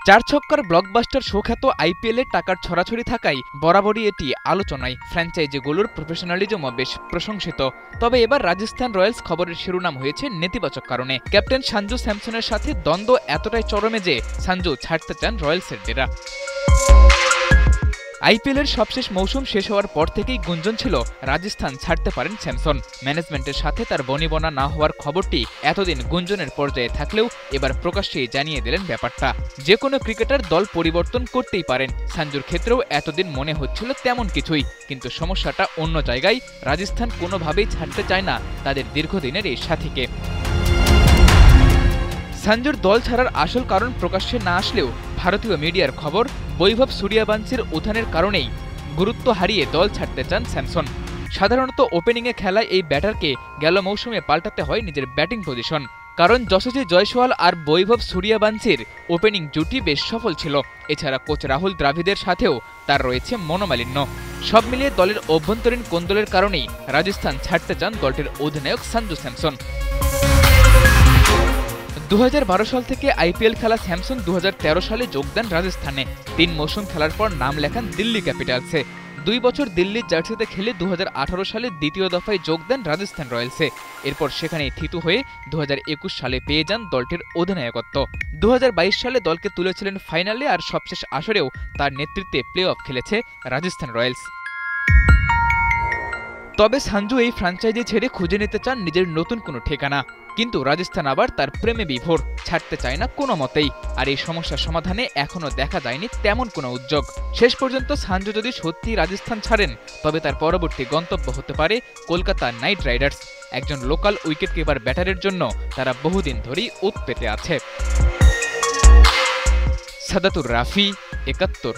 চার ছক্কার ব্লকবাস্টার সুখ্যাত আইপিএলে টাকার ছড়াছড়ি থাকায় বরাবরই এটি আলোচনায়। ফ্র্যাঞ্চাইজিগুলোর প্রফেশনালিজমও বেশ প্রশংসিত। তবে এবার রাজস্থান রয়্যালস খবরের শিরোনাম হয়েছে নেতিবাচক কারণে। ক্যাপ্টেন সঞ্জু স্যামসনের সাথে দ্বন্দ্ব এতটাই চরমে যে সঞ্জু ছাড়তে চান রয়্যালসের ডেরা। আইপিএলের সবশেষ মৌসুম শেষ হওয়ার পর থেকেই গুঞ্জন ছিল রাজস্থান ছাড়তে পারেন স্যামসন। ম্যানেজমেন্টের সাথে তার বনিবনা না হওয়ার খবরটি এতদিন গুঞ্জনের পর্যায়ে থাকলেও এবার প্রকাশ্যেই জানিয়ে দিলেন ব্যাপারটা। যে কোনো ক্রিকেটার দল পরিবর্তন করতেই পারেন। সঞ্জুর ক্ষেত্রেও এতদিন মনে হচ্ছিল তেমন কিছুই, কিন্তু সমস্যাটা অন্য জায়গায়। রাজস্থান কোনোভাবেই ছাড়তে চায় না তাদের দীর্ঘদিনের এই সাথীকে। সঞ্জুর দল ছাড়ার আসল কারণ প্রকাশ্যে না আসলেও ভারতীয় মিডিয়ার খবর, বৈভব সূর্যবংশীর উত্থানের কারণেই গুরুত্ব হারিয়ে দল ছাড়তে চান স্যামসন। সাধারণত ওপেনিংয়ে খেলা এই ব্যাটারকে গেল মৌসুমে পাল্টাতে হয় নিজের ব্যাটিং পজিশন, কারণ যশস্বী জয়সওয়াল আর বৈভব সূর্যবংশীর ওপেনিং জুটি বেশ সফল ছিল। এছাড়া কোচ রাহুল দ্রাভিদের সাথেও তার রয়েছে মনোমালিন্য। সব মিলিয়ে দলের অভ্যন্তরীণ কোন্দলের কারণেই রাজস্থান ছাড়তে চান দলটির অধিনায়ক সঞ্জু স্যামসন। 2012 সাল থেকে আইপিএল খেলা স্যামসন 2013 সালে যোগ দেন রাজস্থানে। 3 মৌসুম খেলার পর নাম লেখান দিল্লি ক্যাপিটালসে। 2 বছর দিল্লির জার্সিতে খেলে 2018 সালে দ্বিতীয় দফায় যোগ দেন রাজস্থান রয়্যালসে। এরপর সেখানেই থিতু হয়ে 2021 সালে পেয়ে যান দলটির অধিনায়কত্ব। 2022 সালে দলকে তুলেছিলেন ফাইনালে, আর সবশেষ আসরেও তার নেতৃত্বে প্লে অফ খেলেছে রাজস্থান রয়্যালস। তবে সঞ্জু এই ফ্র্যাঞ্চাইজি ছেড়ে খুঁজে নিতে চান নিজের নতুন কোনো ঠিকানা, কিন্তু রাজস্থান আবার তার প্রেমে বিভোর, ছাড়তে চায় না কোনো মতেই। আর এই সমস্যার সমাধানে এখনও দেখা যায়নি তেমন কোনো উদ্যোগ। শেষ পর্যন্ত সঞ্জু যদি সত্যি রাজস্থান ছাড়েন, তবে তার পরবর্তী গন্তব্য হতে পারে কলকাতা নাইট রাইডার্স। একজন লোকাল উইকেট কিপার ব্যাটারের জন্য তারা বহুদিন ধরেই ওত পেতে আছে। সাদাতুর রাফি, 71।